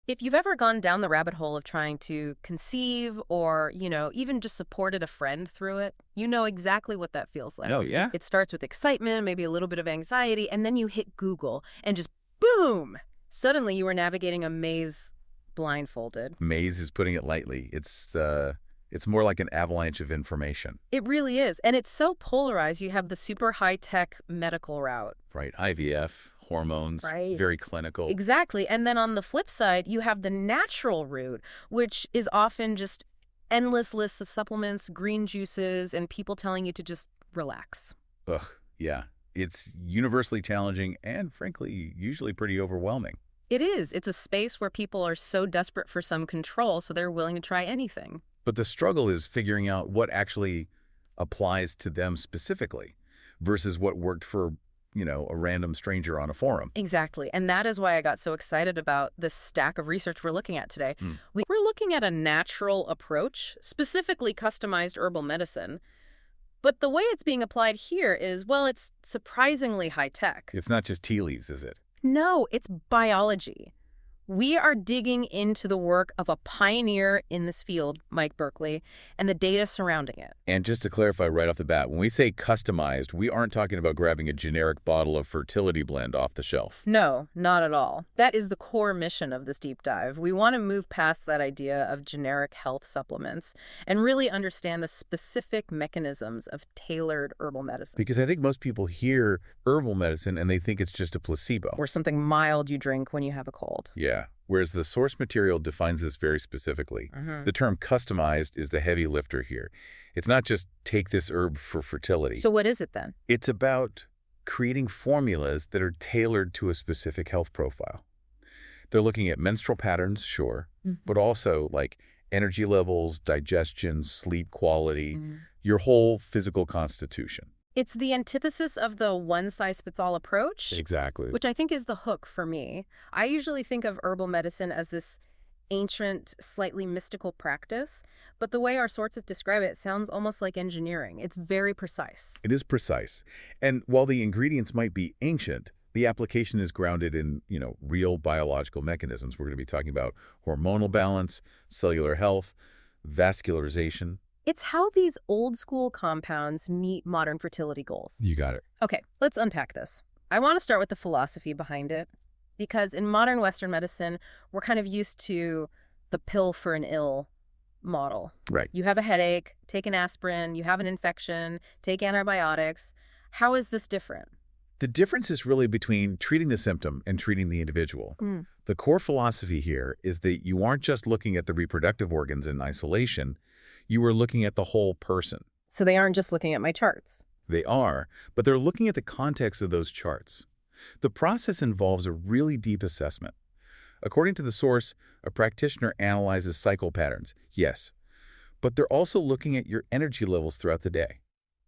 If you've ever gone down the rabbit hole of trying to conceive or, even just supported a friend through it, you know exactly what that feels like. Oh, yeah? It starts with excitement, maybe a little bit of anxiety, and then you hit Google and just boom! Suddenly you are navigating a maze blindfolded. Maze is putting it lightly. It's more like an avalanche of information. It really is. And it's so polarized. You have the super high-tech medical route. Right. IVF, hormones, Right. very clinical. Exactly. And then on the flip side, you have the natural route, which is often just endless lists of supplements, green juices, and people telling you to just relax. Ugh, yeah. It's universally challenging and, frankly, usually pretty overwhelming. It is. It's a space where people are so desperate for some control, so they're willing to try anything. But the struggle is figuring out what actually applies to them specifically versus what worked for, a random stranger on a forum. Exactly. And that is why I got so excited about this stack of research we're looking at today. Hmm. We're looking at a natural approach, specifically customized herbal medicine. But the way it's being applied here is, well, it's surprisingly high-tech. It's not just tea leaves, is it? No, it's biology. We are digging into the work of a pioneer in this field, Mike Berkeley, and the data surrounding it. And just to clarify right off the bat, when we say customized, we aren't talking about grabbing a generic bottle of fertility blend off the shelf. No, not at all. That is the core mission of this deep dive. We want to move past that idea of generic health supplements and really understand the specific mechanisms of tailored herbal medicine. Because I think most people hear herbal medicine and they think it's just a placebo. Or something mild you drink when you have a cold. Yeah. Whereas the source material defines this very specifically. The term customized is the heavy lifter here. It's not just take this herb for fertility. So what is it then? It's about creating formulas that are tailored to a specific health profile. They're looking at menstrual patterns, sure, but also like energy levels, digestion, sleep quality, your whole physical constitution. It's the antithesis of the one-size-fits-all approach. Exactly. Which I think is the hook for me. I usually think of herbal medicine as this ancient, slightly mystical practice, but the way our sources describe it sounds almost like engineering. It's very precise. It is precise. And while the ingredients might be ancient, the application is grounded in, real biological mechanisms. We're going to be talking about hormonal balance, cellular health, vascularization. It's how these old-school compounds meet modern fertility goals. You got it. Okay, let's unpack this. I want to start with the philosophy behind it, because in modern Western medicine, we're kind of used to the pill for an ill model. Right. You have a headache, take an aspirin. You have an infection, take antibiotics. How is this different? The difference is really between treating the symptom and treating the individual. The core philosophy here is that you aren't just looking at the reproductive organs in isolation. You are looking at the whole person. So they aren't just looking at my charts. They are, but they're looking at the context of those charts. The process involves a really deep assessment. According to the source, a practitioner analyzes cycle patterns, yes, but they're also looking at your energy levels throughout the day.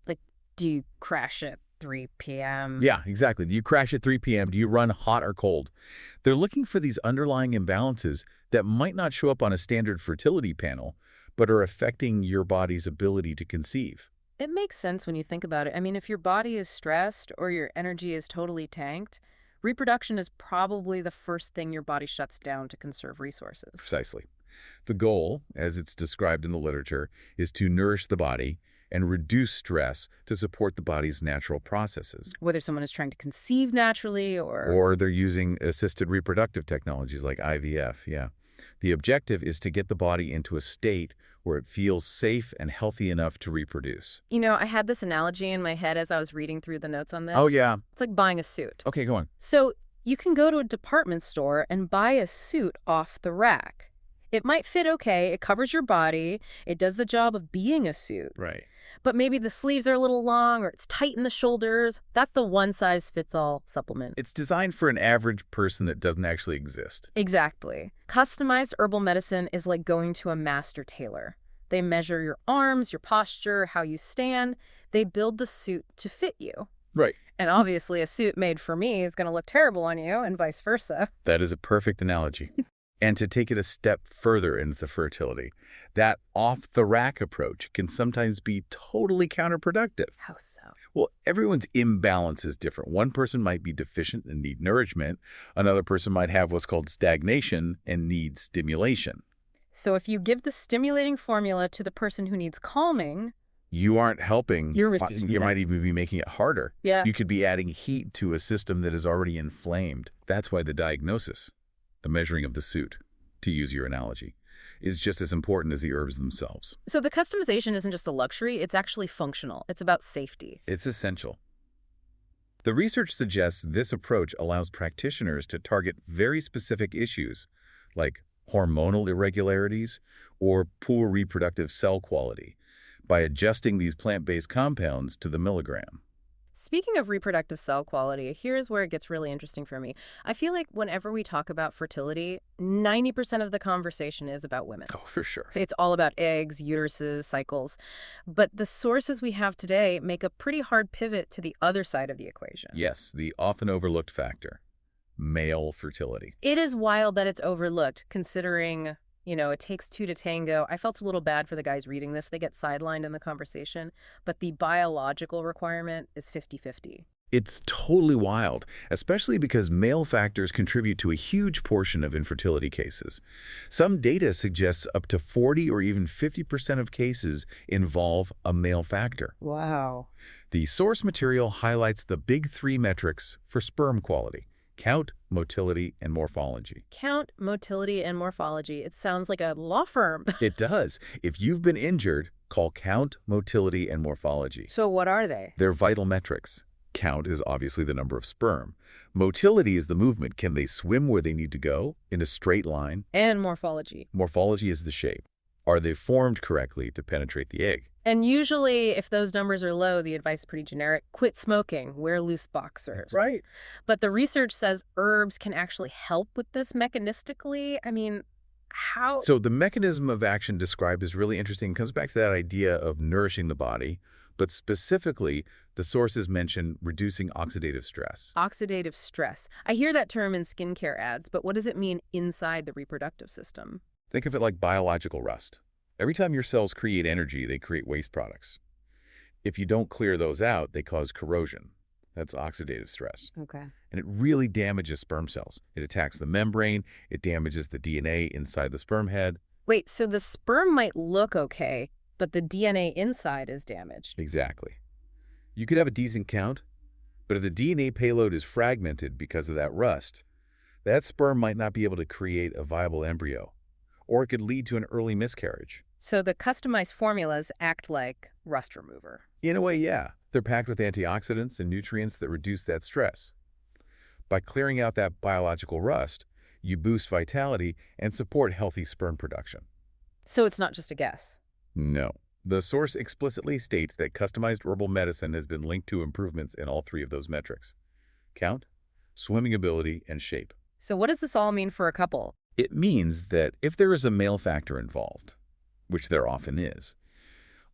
Like, do you crash at 3 p.m.? Yeah, exactly. Do you crash at 3 p.m.? Do you run hot or cold? They're looking for these underlying imbalances that might not show up on a standard fertility panel, but are affecting your body's ability to conceive. It makes sense when you think about it. I mean, if your body is stressed or your energy is totally tanked, reproduction is probably the first thing your body shuts down to conserve resources. Precisely. The goal, as it's described in the literature, is to nourish the body and reduce stress to support the body's natural processes. Whether someone is trying to conceive naturally Or they're using assisted reproductive technologies like IVF, yeah. The objective is to get the body into a state where it feels safe and healthy enough to reproduce. I had this analogy in my head as I was reading through the notes on this. Oh, yeah. It's like buying a suit. Okay, go on. So you can go to a department store and buy a suit off the rack. It might fit okay, it covers your body, it does the job of being a suit. Right. But maybe the sleeves are a little long or it's tight in the shoulders. That's the one-size-fits-all supplement. It's designed for an average person that doesn't actually exist. Exactly. Customized herbal medicine is like going to a master tailor. They measure your arms, your posture, how you stand. They build the suit to fit you. Right. And obviously a suit made for me is going to look terrible on you and vice versa. That is a perfect analogy. And to take it a step further into fertility, that off-the-rack approach can sometimes be totally counterproductive. How so? Well, everyone's imbalance is different. One person might be deficient and need nourishment. Another person might have what's called stagnation and need stimulation. So if you give the stimulating formula to the person who needs calming, You aren't helping. you're reducing You that. might even be making it harder. Yeah. You could be adding heat to a system that is already inflamed. That's why the diagnosis, the measuring of the suit, to use your analogy, is just as important as the herbs themselves. So the customization isn't just a luxury, it's actually functional. It's about safety. It's essential. The research suggests this approach allows practitioners to target very specific issues like hormonal irregularities or poor reproductive cell quality by adjusting these plant-based compounds to the milligram. Speaking of reproductive cell quality, here's where it gets really interesting for me. I feel like whenever we talk about fertility, 90% of the conversation is about women. Oh, for sure. It's all about eggs, uteruses, cycles. But the sources we have today make a pretty hard pivot to the other side of the equation. Yes, the often overlooked factor, male fertility. It is wild that it's overlooked, considering, it takes two to tango. I felt a little bad for the guys reading this. They get sidelined in the conversation. But the biological requirement is 50-50. It's totally wild, especially because male factors contribute to a huge portion of infertility cases. Some data suggests up to 40 or even 50% of cases involve a male factor. Wow. The source material highlights the big three metrics for sperm quality: count, motility, and morphology. Count, motility, and morphology. It sounds like a law firm. It does. If you've been injured, call count, motility, and morphology. So what are they? They're vital metrics. Count is obviously the number of sperm. Motility is the movement. Can they swim where they need to go in a straight line? And morphology. Morphology is the shape. Are they formed correctly to penetrate the egg? And usually, if those numbers are low, the advice is pretty generic. Quit smoking, wear loose boxers. Right. But the research says herbs can actually help with this mechanistically. I mean, how? So the mechanism of action described is really interesting. It comes back to that idea of nourishing the body, but specifically, the sources mention reducing oxidative stress. Oxidative stress. I hear that term in skincare ads, but what does it mean inside the reproductive system? Think of it like biological rust. Every time your cells create energy, they create waste products. If you don't clear those out, they cause corrosion. That's oxidative stress. Okay. And it really damages sperm cells. It attacks the membrane, it damages the DNA inside the sperm head. Wait, so the sperm might look okay, but the DNA inside is damaged. Exactly. You could have a decent count, but if the DNA payload is fragmented because of that rust, that sperm might not be able to create a viable embryo, or it could lead to an early miscarriage. So the customized formulas act like rust remover. In a way, yeah. They're packed with antioxidants and nutrients that reduce that stress. By clearing out that biological rust, you boost vitality and support healthy sperm production. So it's not just a guess. No. The source explicitly states that customized herbal medicine has been linked to improvements in all three of those metrics: count, swimming ability, and shape. So what does this all mean for a couple? It means that if there is a male factor involved, which there often is,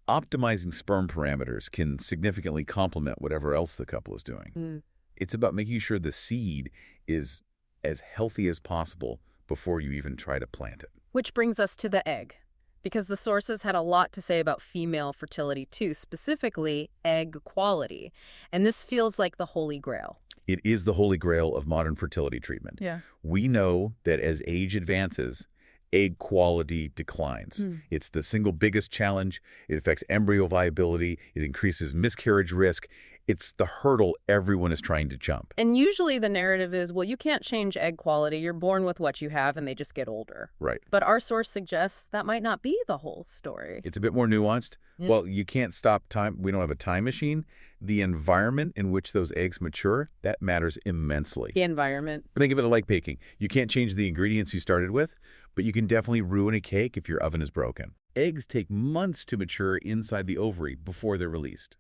optimizing sperm parameters can significantly complement whatever else the couple is doing. It's about making sure the seed is as healthy as possible before you even try to plant it. Which brings us to the egg, because the sources had a lot to say about female fertility too, specifically egg quality. And this feels like the holy grail. It is the holy grail of modern fertility treatment. Yeah. We know that as age advances, egg quality declines. It's the single biggest challenge. It affects embryo viability. It increases miscarriage risk. It's the hurdle everyone is trying to jump. And usually the narrative is, well, you can't change egg quality. You're born with what you have and they just get older. Right. But our source suggests that might not be the whole story. It's a bit more nuanced. Yeah. Well, you can't stop time. We don't have a time machine. The environment in which those eggs mature, that matters immensely. The environment. Think of it like baking. You can't change the ingredients you started with, but you can definitely ruin a cake if your oven is broken. Eggs take months to mature inside the ovary before they're released.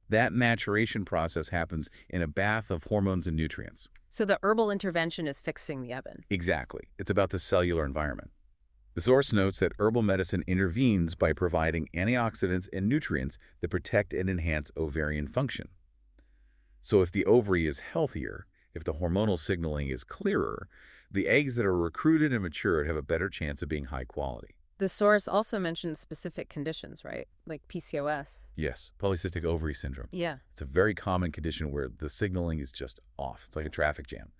That maturation process happens in a bath of hormones and nutrients. So the herbal intervention is fixing the oven. Exactly. It's about the cellular environment. The source notes that herbal medicine intervenes by providing antioxidants and nutrients that protect and enhance ovarian function. So if the ovary is healthier, if the hormonal signaling is clearer, The eggs that are recruited and matured have a better chance of being high quality. The source also mentions specific conditions, right? Like PCOS. Yes, polycystic ovary syndrome. Yeah. It's a very common condition where the signaling is just off. It's like a traffic jam.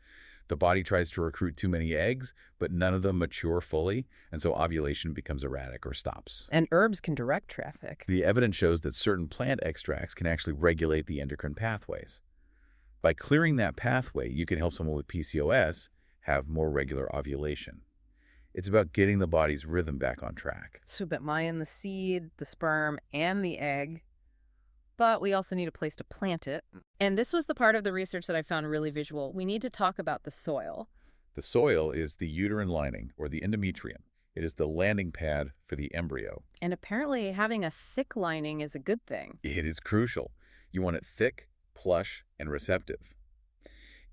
The body tries to recruit too many eggs, but none of them mature fully, and so ovulation becomes erratic or stops. And herbs can direct traffic. The evidence shows that certain plant extracts can actually regulate the endocrine pathways. By clearing that pathway, you can help someone with PCOS have more regular ovulation. It's about getting the body's rhythm back on track. So in the seed, the sperm, and the egg. But we also need a place to plant it. And this was the part of the research that I found really visual. We need to talk about the soil. The soil is the uterine lining, or the endometrium. It is the landing pad for the embryo. And apparently having a thick lining is a good thing. It is crucial. You want it thick, plush, and receptive.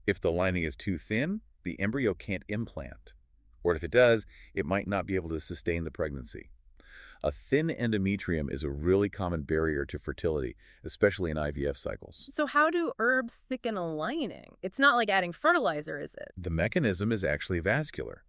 If the lining is too thin, the embryo can't implant. Or if it does, it might not be able to sustain the pregnancy. A thin endometrium is a really common barrier to fertility, especially in IVF cycles. So how do herbs thicken a lining? It's not like adding fertilizer, is it? The mechanism is actually vascular.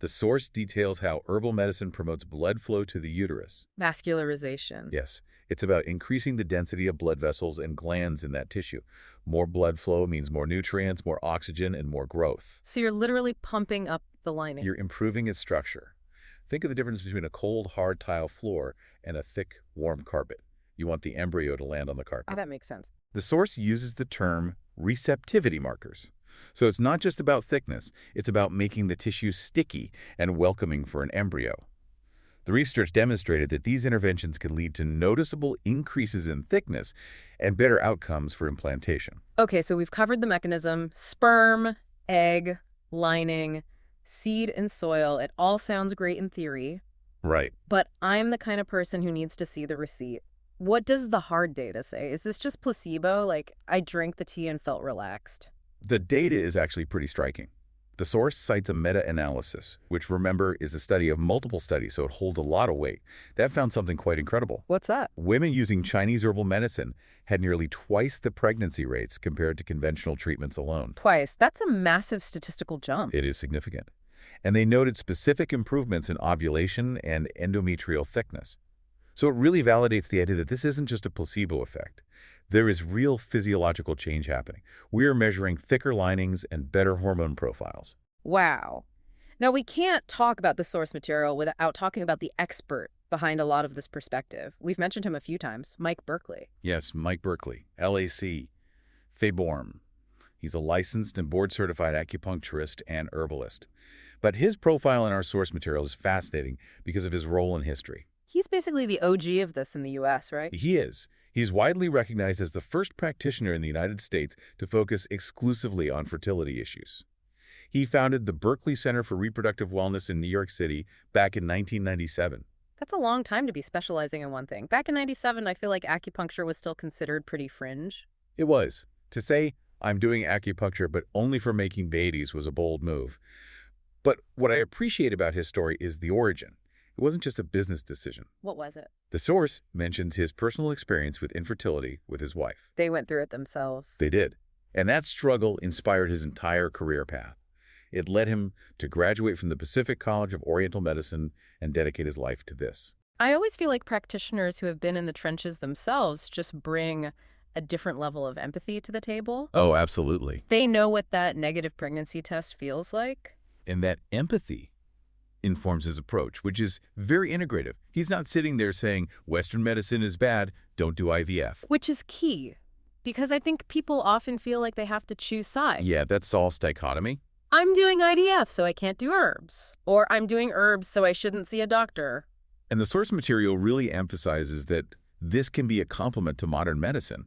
The source details how herbal medicine promotes blood flow to the uterus. Vascularization. Yes, it's about increasing the density of blood vessels and glands in that tissue. More blood flow means more nutrients, more oxygen, and more growth. So you're literally pumping up the lining. You're improving its structure. Think of the difference between a cold, hard tile floor and a thick, warm carpet. You want the embryo to land on the carpet. Oh, that makes sense. The source uses the term receptivity markers. So it's not just about thickness, it's about making the tissue sticky and welcoming for an embryo. The research demonstrated that these interventions can lead to noticeable increases in thickness and better outcomes for implantation. Okay, so we've covered the mechanism: sperm, egg, lining, seed, and soil. It all sounds great in theory, Right. but I'm the kind of person who needs to see the receipt. What does the hard data say? Is this just placebo? Like, I drank the tea and felt relaxed. The data is actually pretty striking. The source cites a meta-analysis, which, remember, is a study of multiple studies, so it holds a lot of weight. That found something quite incredible. What's that? Women using Chinese herbal medicine had nearly twice the pregnancy rates compared to conventional treatments alone. Twice. That's a massive statistical jump. It is significant. And they noted specific improvements in ovulation and endometrial thickness. So it really validates the idea that this isn't just a placebo effect. There is real physiological change happening. We are measuring thicker linings and better hormone profiles. Wow. Now, we can't talk about the source material without talking about the expert behind a lot of this perspective. We've mentioned him a few times, Mike Berkeley. Yes, Mike Berkeley, LAC, Faborm. He's a licensed and board-certified acupuncturist and herbalist. But his profile in our source material is fascinating because of his role in history. He's basically the OG of this in the U.S., right? He is. He's widely recognized as the first practitioner in the United States to focus exclusively on fertility issues. He founded the Berkeley Center for Reproductive Wellness in New York City back in 1997. That's a long time to be specializing in one thing. Back in 97, I feel like acupuncture was still considered pretty fringe. It was. To say, I'm doing acupuncture but only for making babies was a bold move. But what I appreciate about his story is the origin. It wasn't just a business decision. What was it? The source mentions his personal experience with infertility with his wife. They went through it themselves. They did. And that struggle inspired his entire career path. It led him to graduate from the Pacific College of Oriental Medicine and dedicate his life to this. I always feel like practitioners who have been in the trenches themselves just bring a different level of empathy to the table. Oh, absolutely. They know what that negative pregnancy test feels like. And that empathy informs his approach, which is very integrative. He's not sitting there saying, Western medicine is bad, don't do IVF. Which is key, because I think people often feel like they have to choose sides. Yeah, that's Saul's dichotomy. I'm doing IVF, so I can't do herbs. Or I'm doing herbs, so I shouldn't see a doctor. And the source material really emphasizes that this can be a complement to modern medicine.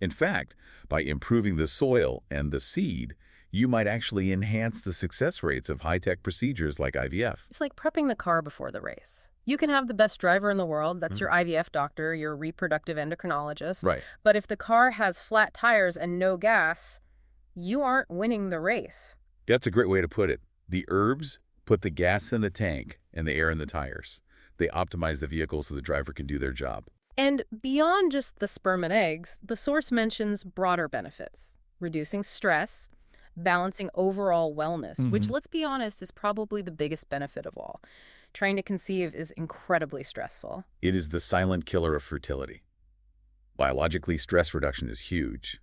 In fact, by improving the soil and the seed, you might actually enhance the success rates of high-tech procedures like IVF. It's like prepping the car before the race. You can have the best driver in the world, that's your IVF doctor, your reproductive endocrinologist. Right. But if the car has flat tires and no gas, you aren't winning the race. That's a great way to put it. The herbs put the gas in the tank and the air in the tires. They optimize the vehicle so the driver can do their job. And beyond just the sperm and eggs, the source mentions broader benefits: reducing stress, balancing overall wellness, which, Hmm. let's be honest, is probably the biggest benefit of all. Trying to conceive is incredibly stressful. It is the silent killer of fertility. Biologically, stress reduction is huge.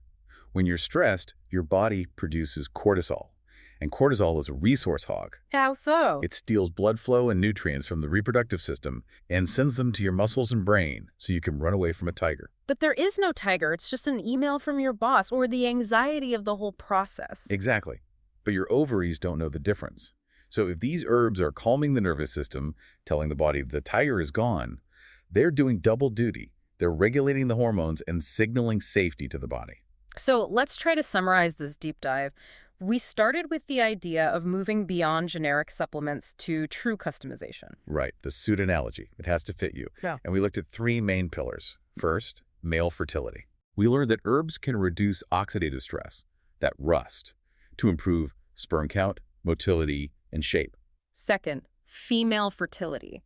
When you're stressed, your body produces cortisol, and cortisol is a resource hog. How so? It steals blood flow and nutrients from the reproductive system and sends them to your muscles and brain so you can run away from a tiger. But there is no tiger. It's just an email from your boss or the anxiety of the whole process. Exactly. But your ovaries don't know the difference. So if these herbs are calming the nervous system, telling the body the tiger is gone, they're doing double duty. They're regulating the hormones and signaling safety to the body. So let's try to summarize this deep dive. We started with the idea of moving beyond generic supplements to true customization. Right, the suit analogy. It has to fit you. Yeah. And we looked at three main pillars. First, male fertility. We learned that herbs can reduce oxidative stress, that rust, to improve sperm count, motility, and shape. Second, female fertility.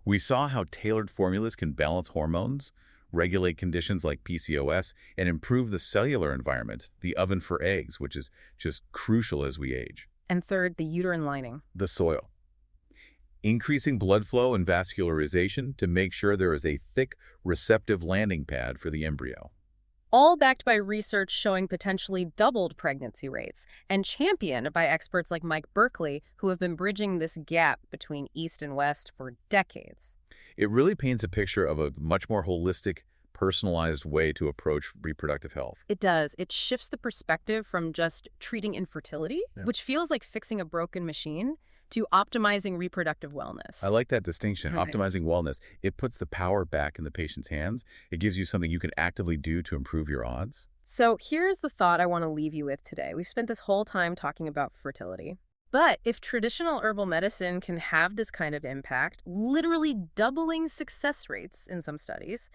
We saw how tailored formulas can balance hormones, regulate conditions like PCOS, and improve the cellular environment, the oven for eggs, which is just crucial as we age. And third, the uterine lining. The soil. Increasing blood flow and vascularization to make sure there is a thick, receptive landing pad for the embryo. All backed by research showing potentially doubled pregnancy rates and championed by experts like Mike Berkeley, who have been bridging this gap between East and West for decades. It really paints a picture of a much more holistic, personalized way to approach reproductive health. It does. It shifts the perspective from just treating infertility, which feels like fixing a broken machine, to optimizing reproductive wellness. I like that distinction, Right. optimizing wellness. It puts the power back in the patient's hands. It gives you something you can actively do to improve your odds. So here's the thought I want to leave you with today. We've spent this whole time talking about fertility. But if traditional herbal medicine can have this kind of impact, literally doubling success rates in some studies,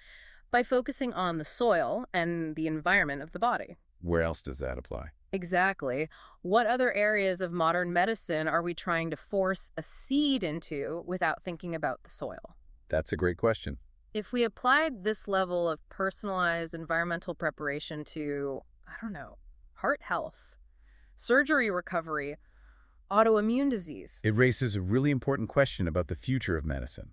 by focusing on the soil and the environment of the body. Where else does that apply? Exactly. What other areas of modern medicine are we trying to force a seed into without thinking about the soil? That's a great question. If we applied this level of personalized environmental preparation to, I don't know, heart health, surgery recovery, autoimmune disease. It raises a really important question about the future of medicine.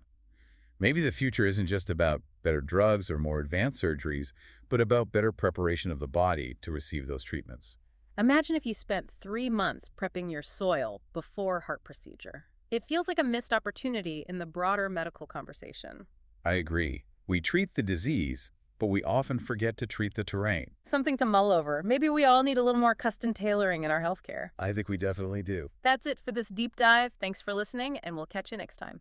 Maybe the future isn't just about better drugs or more advanced surgeries, but about better preparation of the body to receive those treatments. Imagine if you spent 3 months prepping your soil before heart procedure. It feels like a missed opportunity in the broader medical conversation. I agree. We treat the disease, but we often forget to treat the terrain. Something to mull over. Maybe we all need a little more custom tailoring in our healthcare. I think we definitely do. That's it for this deep dive. Thanks for listening, and we'll catch you next time.